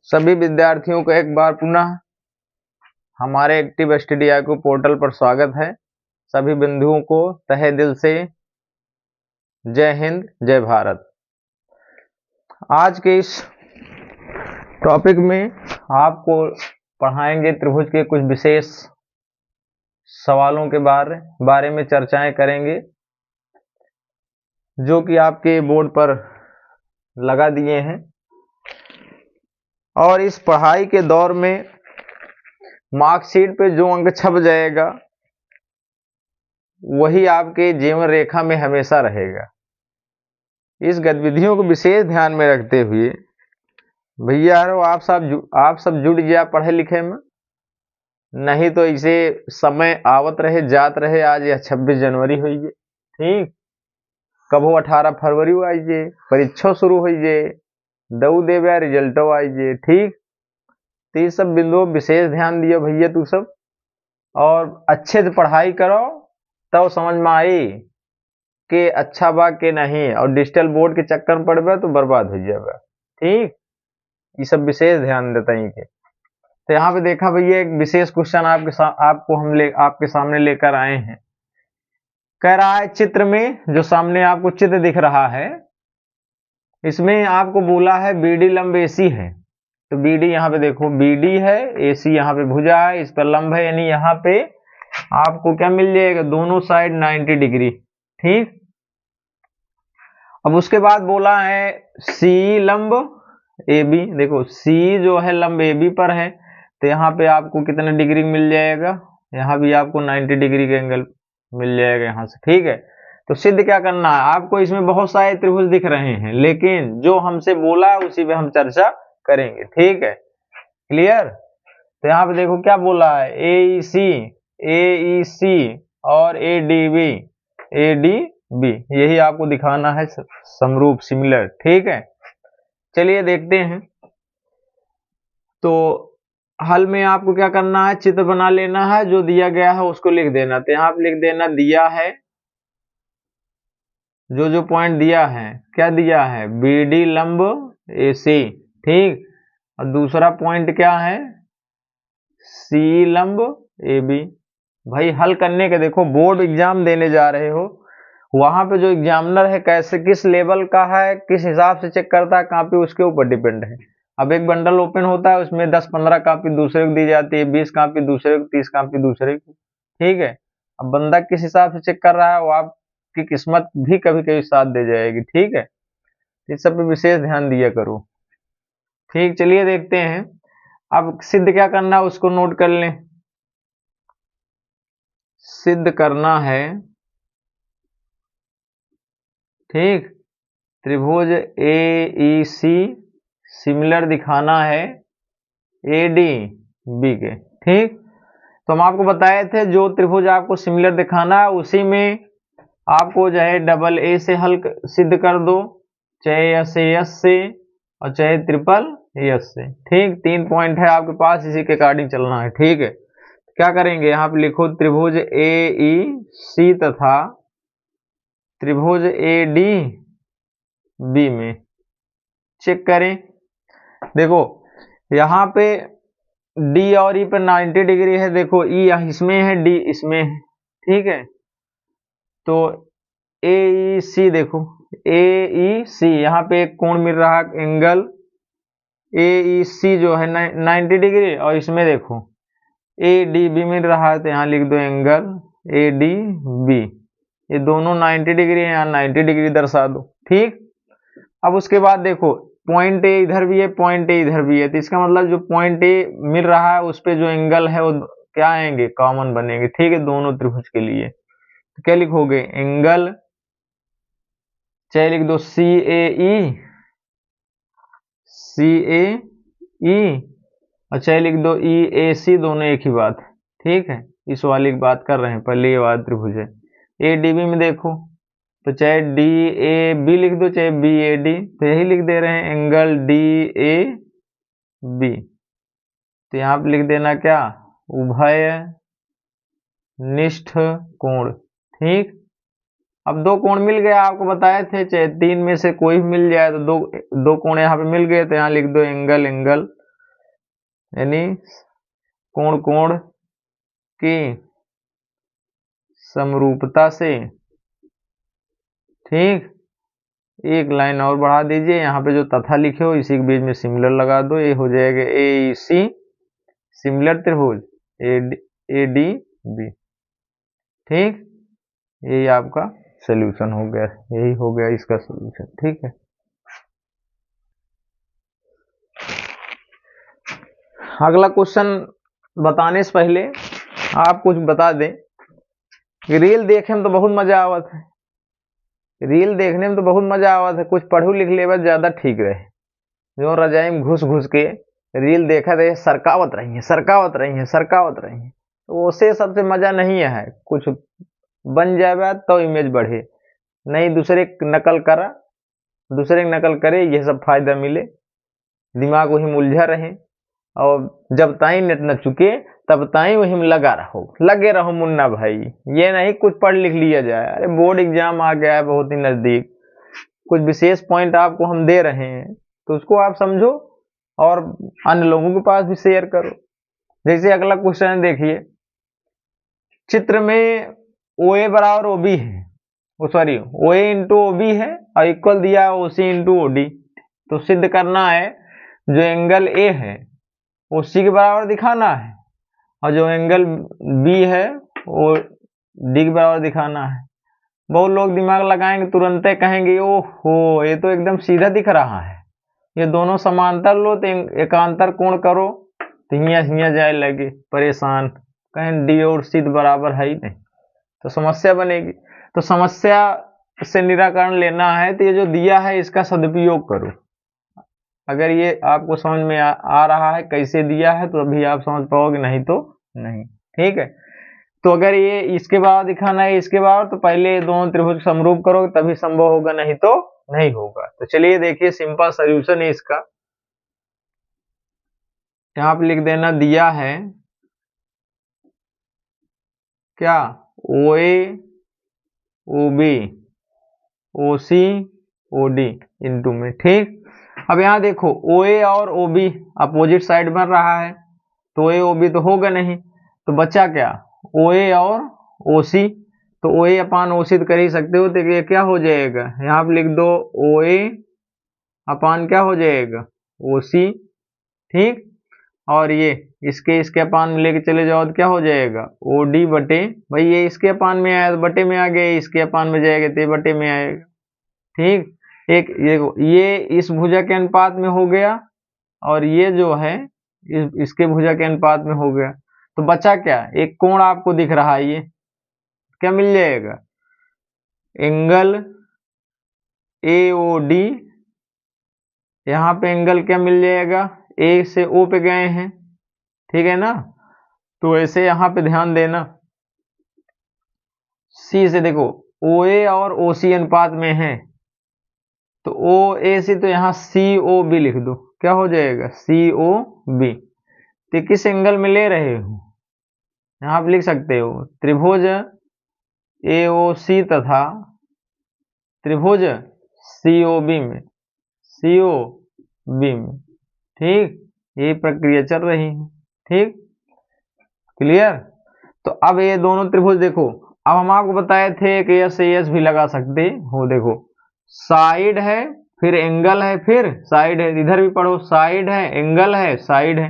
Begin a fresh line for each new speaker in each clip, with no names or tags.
सभी विद्यार्थियों को एक बार पुनः हमारे एक्टिव स्टडी IQ पोर्टल पर स्वागत है। सभी बंधुओं को तहे दिल से जय हिंद, जय भारत। आज के इस टॉपिक में आपको पढ़ाएंगे त्रिभुज के कुछ विशेष सवालों के बारे में चर्चाएं करेंगे, जो कि आपके बोर्ड पर लगा दिए हैं। और इस पढ़ाई के दौर में मार्कशीट पे जो अंक छप जाएगा वही आपके जीवन रेखा में हमेशा रहेगा। इस गतिविधियों को विशेष ध्यान में रखते हुए भैया आप सब जुड़ गया पढ़े लिखे में, नहीं तो इसे समय आवत रहे जात रहे। आज यह 26 जनवरी हुई है, ठीक, कबो 18 फरवरी हो आइए, परीक्षा शुरू हो जाए, दऊ देवे रिजल्टो आइए, ठीक। तो ये सब बिंदुओं विशेष ध्यान दियो भैया तू सब, और अच्छे से पढ़ाई करो तब तो समझ में आई कि अच्छा बा के नहीं, और डिजिटल बोर्ड के चक्कर में पड़बे तो बर्बाद हो जाएगा, ठीक। ये सब विशेष ध्यान देता ही के। तो यहाँ पे देखा भैया एक विशेष क्वेश्चन आपके सामने लेकर आए हैं। कह रहा है चित्र में जो सामने आपको चित्र दिख रहा है, इसमें आपको बोला है BD लंब AC है। तो BD यहाँ पे देखो BD है, AC यहाँ पे भुजा है, इस पर लंब है, यानी यहाँ पे आपको क्या मिल जाएगा, दोनों साइड 90 डिग्री, ठीक। अब उसके बाद बोला है C लंब AB। देखो C जो है लंब AB पर है, तो यहाँ पे आपको कितना डिग्री मिल जाएगा, यहाँ भी आपको 90 डिग्री का एंगल मिल जाएगा यहाँ से, ठीक है। तो सिद्ध क्या करना है आपको, इसमें बहुत सारे त्रिभुज दिख रहे हैं, लेकिन जो हमसे बोला है उसी पे हम चर्चा करेंगे, ठीक है, क्लियर। तो यहाँ पे देखो क्या बोला है, AEC और ADB, यही आपको दिखाना है समरूप, सिमिलर, ठीक है। चलिए देखते हैं। तो हल में आपको क्या करना है, चित्र बना लेना है, जो दिया गया है उसको लिख देना। तो यहाँ पे लिख देना दिया है, जो पॉइंट दिया है, क्या दिया है, BD लंब AC, ठीक। और दूसरा पॉइंट क्या है, C लंब AB। भाई हल करने के देखो, बोर्ड एग्जाम देने जा रहे हो, वहां पे जो एग्जामिनर है कैसे किस लेवल का है, किस हिसाब से चेक करता है कॉपी, उसके ऊपर डिपेंड है। अब एक बंडल ओपन होता है, उसमें 10-15 कॉपी दूसरे को दी जाती है, 20 कॉपी दूसरे को, 30 कॉपी दूसरे को, ठीक है। अब बंदा किस हिसाब से चेक कर रहा है वो आपकी किस्मत भी कभी कभी साथ दे जाएगी, ठीक है। इस सब पे विशेष ध्यान दिया करो, ठीक। चलिए देखते हैं। अब सिद्ध क्या करना है उसको नोट कर लें। सिद्ध करना है, ठीक, त्रिभुज AEC सिमिलर दिखाना है ADB के, ठीक। तो हम आपको बताए थे जो त्रिभुज आपको सिमिलर दिखाना है उसी में आपको जो है AA से हल सिद्ध कर दो, चाहे SAS से और चाहे SSS से, ठीक। 3 पॉइंट है आपके पास, इसी के अकॉर्डिंग चलना है, ठीक है। क्या करेंगे, यहाँ पे लिखो त्रिभुज AEC तथा त्रिभुज ADB में चेक करें। देखो यहाँ पे D और E पर 90 डिग्री है, देखो E इसमें है, D इसमें है, ठीक है। तो AEC देखो, AEC यहाँ पे एक कोण मिल रहा है, एंगल AEC जो है 90 डिग्री, और इसमें देखो ADB मिल रहा है, तो यहाँ लिख दो एंगल ADB। ये दोनों 90 डिग्री है, यहाँ 90 डिग्री दर्शा दो, ठीक। अब उसके बाद देखो पॉइंट A इधर भी है, पॉइंट A इधर भी है, तो इसका मतलब जो पॉइंट A मिल रहा है उस पे जो एंगल है वो क्या आएंगे, कॉमन बनेंगे, ठीक है, दोनों त्रिभुज के लिए। तो क्या लिखोगे, एंगल, चाहे लिख दो CAE और चाहे लिख दो EAC, दोनों एक ही बात, ठीक है। इस वाली की बात कर रहे हैं, पहले ये वाला त्रिभुज है। ADB में देखो तो चाहे DAB लिख दो, चाहे BAD, तो यही लिख दे रहे हैं एंगल DAB। तो यहाँ पे लिख देना क्या, उभय निष्ठ कोण, ठीक। अब 2 कोण मिल गया, आपको बताए थे, चाहे 3 में से कोई भी मिल जाए तो दो कोण यहाँ पे मिल गए, तो यहाँ लिख दो एंगल यानी कोण कोण की समरूपता से। ठीक, एक लाइन और बढ़ा दीजिए, यहाँ पे जो तथा लिखे हो इसी के बीच में सिमिलर लगा दो, ये हो जाएगा AEC सिमिलर त्रिभुज ADB। ठीक, यही आपका सोल्यूशन हो गया, यही हो गया इसका सोल्यूशन। ठीक है, अगला क्वेश्चन बताने से पहले आप कुछ बता दें कि रील देखने में तो बहुत मजा आवत है, रील देखने में तो बहुत मजा आवत है, कुछ पढ़ू लिख ले बस ज्यादा ठीक रहे। जो रजाई में घुस घुस के रील देखा रहे, सरकावत रही है सरकावत रही है सरकावत रही है, तो उसे सबसे मजा नहीं है। कुछ बन जाए तो इमेज बढ़े, नहीं दूसरे नकल करा, दूसरे की नकल करे, ये सब फायदा मिले, दिमाग वही उलझा रहे, और जब ताई नेट न चुके तब ताई वही में लगे रहो मुन्ना भाई। ये नहीं कुछ पढ़ लिख लिया जाए, अरे बोर्ड एग्जाम आ गया है बहुत ही नजदीक, कुछ विशेष पॉइंट आपको हम दे रहे हैं तो उसको आप समझो और अन्य लोगों के पास भी शेयर करो। जैसे अगला क्वेश्चन देखिए, चित्र में OA बराबर OB है, सॉरी OA इंटू OB है और इक्वल दिया है OC इंटू OD। तो सिद्ध करना है जो एंगल A है वो C के बराबर दिखाना है, और जो एंगल B है वो D के बराबर दिखाना है। बहुत लोग दिमाग लगाएंगे, तुरंत कहेंगे ओहो ये तो एकदम सीधा दिख रहा है, ये दोनों समांतर लो तो एकांतर कोण करो, तो हियाँ जाए लगे परेशान, कहें D और C बराबर है ही नहीं, तो समस्या बनेगी। तो समस्या से निराकरण लेना है तो ये जो दिया है इसका सदुपयोग करो। अगर ये आपको समझ में आ रहा है कैसे दिया है तो अभी आप समझ पाओगे, नहीं तो नहीं। ठीक है, तो अगर ये इसके बराबर दिखाना है इसके बराबर, तो पहले ये दोनों त्रिभुज समरूप करोगे तभी संभव होगा, नहीं तो नहीं होगा। तो चलिए देखिए सिंपल सोल्यूशन है इसका, यहाँ पे लिख देना, दिया है क्या OA OB OC OD into में। ठीक, अब यहाँ देखो OA और OB अपोजिट साइड बन रहा है, तो OA OB तो होगा नहीं, तो बचा क्या OA और OC, तो OA अपान OC तो कर ही सकते हो, तो ये क्या हो जाएगा, यहाँ पे लिख दो OA अपान क्या हो जाएगा OC। ठीक, और ये इसके अपान में लेके चले जाओ तो क्या हो जाएगा OD बटे, भाई ये इसके अपान में आया तो बटे में आ गया, इसके अपान में जाएगा तो बटे में आएगा। ठीक, एक ये इस भुजा के अनुपात में हो गया और ये जो है इसके भुजा के अनुपात में हो गया, तो बचा क्या, एक कोण आपको दिख रहा है, ये क्या मिल जाएगा एंगल AOD। यहाँ पे एंगल क्या मिल जाएगा, A से O पे गए हैं, ठीक है ना, तो ऐसे यहाँ पे ध्यान देना, C से देखो OA और OC अनुपात में है, तो OAC तो यहाँ COB लिख दो, क्या हो जाएगा COB। तो किस एंगल में ले रहे हो, यहाँ पे लिख सकते हो त्रिभुज AOC तथा त्रिभुज COB में। ठीक, ये प्रक्रिया चल रही है। ठीक, क्लियर। तो अब ये दोनों त्रिभुज देखो, अब हम आपको बताए थे कि S भी लगा सकते हो, देखो साइड है फिर एंगल है फिर साइड है, इधर भी पढ़ो साइड है एंगल है साइड है,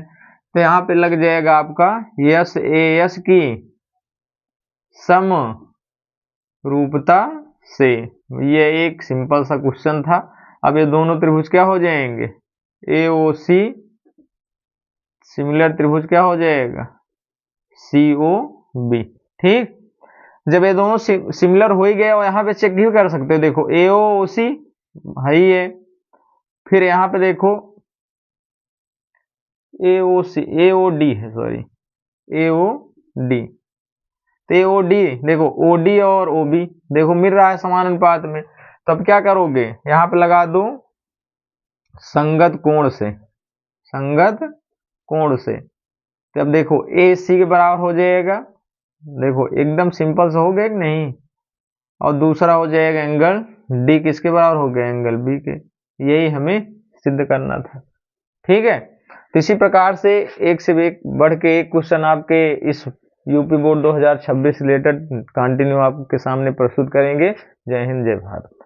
तो यहाँ पे लग जाएगा आपका SAS की समरूपता से। ये एक सिंपल सा क्वेश्चन था। अब ये दोनों त्रिभुज क्या हो जाएंगे AOC सिमिलर त्रिभुज क्या हो जाएगा COB। ठीक, जब ये दोनों सिमिलर हो ही गए, और यहाँ पे चेक भी कर सकते हो, देखो AOC है ही है, फिर यहाँ पे देखो AOD है, सॉरी AOD, तो AOD देखो OD और OB देखो मिल रहा है समान अनुपात में, तो अब क्या करोगे, यहाँ पे लगा दो संगत कोण से, तो अब देखो AC के बराबर हो जाएगा, देखो एकदम सिंपल से हो गया कि नहीं, और दूसरा हो जाएगा एंगल D किसके बराबर हो गया एंगल B के, यही हमें सिद्ध करना था। ठीक है, तो इसी प्रकार से एक से एक बढ़ के एक क्वेश्चन आपके इस यूपी बोर्ड 2026 रिलेटेड कंटिन्यू आपके सामने प्रस्तुत करेंगे। जय हिंद, जय भारत।